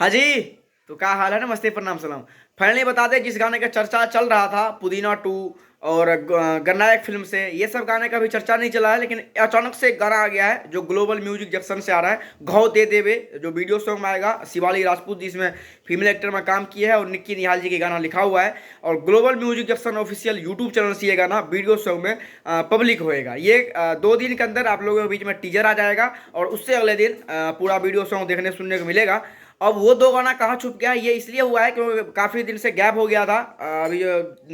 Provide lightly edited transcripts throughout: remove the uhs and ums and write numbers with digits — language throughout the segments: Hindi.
हाँ जी। तो क्या हाल है? नमस्ते, प्रणाम, सलाम। फाइनली बता दें, जिस गाने का चर्चा चल रहा था पुदीना 2 और गन्नायक फिल्म से, ये सब गाने का भी चर्चा नहीं चला है, लेकिन अचानक से एक गाना आ गया है जो ग्लोबल म्यूजिक जंक्शन से आ रहा है, घाव दे देवे, जो वीडियो सॉन्ग में आएगा। शिवाली राजपूत जिसमें फीमेल एक्टर में काम किया है और निक्की निहाल जी के गाना लिखा हुआ है, और global music junction official YouTube channel से ये गाना वीडियो सॉन्ग में पब्लिक होएगा। ये 2 दिन के अंदर आप लोगों के बीच में टीजर आ जाएगा और उससे अगले दिन पूरा वीडियो सॉन्ग देखने सुनने को मिलेगा। अब वो 2 गाना कहाँ छुप गया, ये इसलिए हुआ है क्योंकि काफ़ी दिन से गैप हो गया था। अभी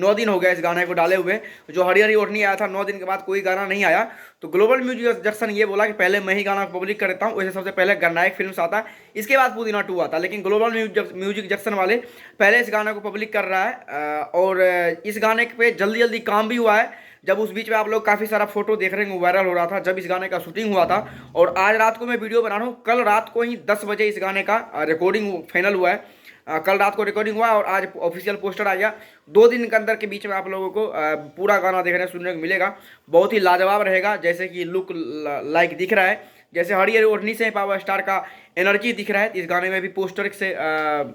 9 दिन हो गया इस गाने को डाले हुए। जो हरी हरी ओढ़नी आया था, 9 दिन के बाद कोई गाना नहीं आया। तो ग्लोबल म्यूजिक जंक्शन ये बोला कि पहले मैं ही गाना पब्लिक कर देता हूँ। वैसे सबसे पहले गन्नायक फिल्म आता, इसके बाद पुदीना 2 आता, लेकिन ग्लोबल म्यूजिक जंक्शन वाले पहले इस गाने को पब्लिक कर रहा है। और इस गाने पे जल्दी जल्दी काम भी हुआ है। जब उस बीच में आप लोग काफ़ी सारा फोटो देख रहे हैं, वायरल हो रहा था जब इस गाने का शूटिंग हुआ था। और आज रात को मैं वीडियो बना रहा हूँ, कल रात को ही 10 बजे इस गाने का रिकॉर्डिंग फाइनल हुआ है। कल रात को रिकॉर्डिंग हुआ और आज ऑफिशियल पोस्टर आ गया। 2 दिन के अंदर के बीच में आप लोगों को पूरा गाना देखने सुनने को मिलेगा। बहुत ही लाजवाब रहेगा, जैसे कि लुक लाइक दिख रहा है, जैसे हरी हरी ओढ़नी से पावर स्टार का एनर्जी दिख रहा है। इस गाने में भी पोस्टर से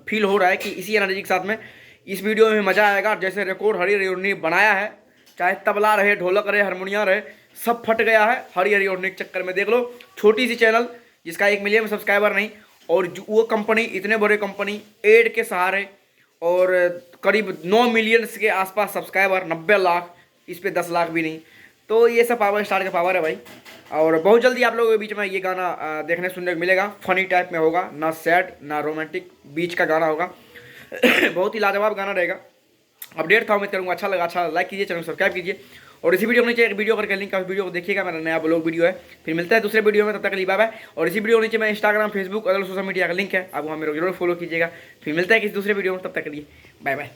फील हो रहा है कि इसी एनर्जी के साथ में इस वीडियो में मज़ा आएगा। जैसे रिकॉर्ड हरी हरी ओढ़नी बनाया है, चाहे तबला रहे, ढोलक रहे, हारमोनिया रहे, सब फट गया है हरी हरी ओढ़ने के चक्कर में। देख लो, छोटी सी चैनल जिसका 1 मिलियन सब्सक्राइबर नहीं, और वो कंपनी, इतने बड़े कंपनी एड के सहारे, और करीब 9 मिलियन के आसपास सब्सक्राइबर, 90 लाख, इस पे 10 लाख भी नहीं। तो ये सब पावर स्टार का पावर है भाई। और बहुत जल्दी आप लोगों के बीच में ये गाना देखने सुनने को मिलेगा। फनी टाइप में होगा, ना सैड ना रोमांटिक, बीच का गाना होगा। बहुत ही लाजवाब गाना रहेगा। अपडेट था, उम्मीद करूँगा अच्छा लगा। अच्छा लाइक कीजिए, चैनल सब्सक्राइब कीजिए, और इसी वीडियो के नीचे एक वीडियो करके लिंक है, उस वीडियो को देखिएगा। मेरा नया ब्लॉग वीडियो है। फिर मिलता है दूसरे वीडियो में, तब तक के लिए बाय बाय। और इसी वीडियो के नीचे मैं Instagram, Facebook, other social media का लिंक है, आप वहाँ मेरे को जरूर फॉलो कीजिएगा। फिर मिलता है किसी दूसरे वीडियो में, तब तक के लिए बाय बाय।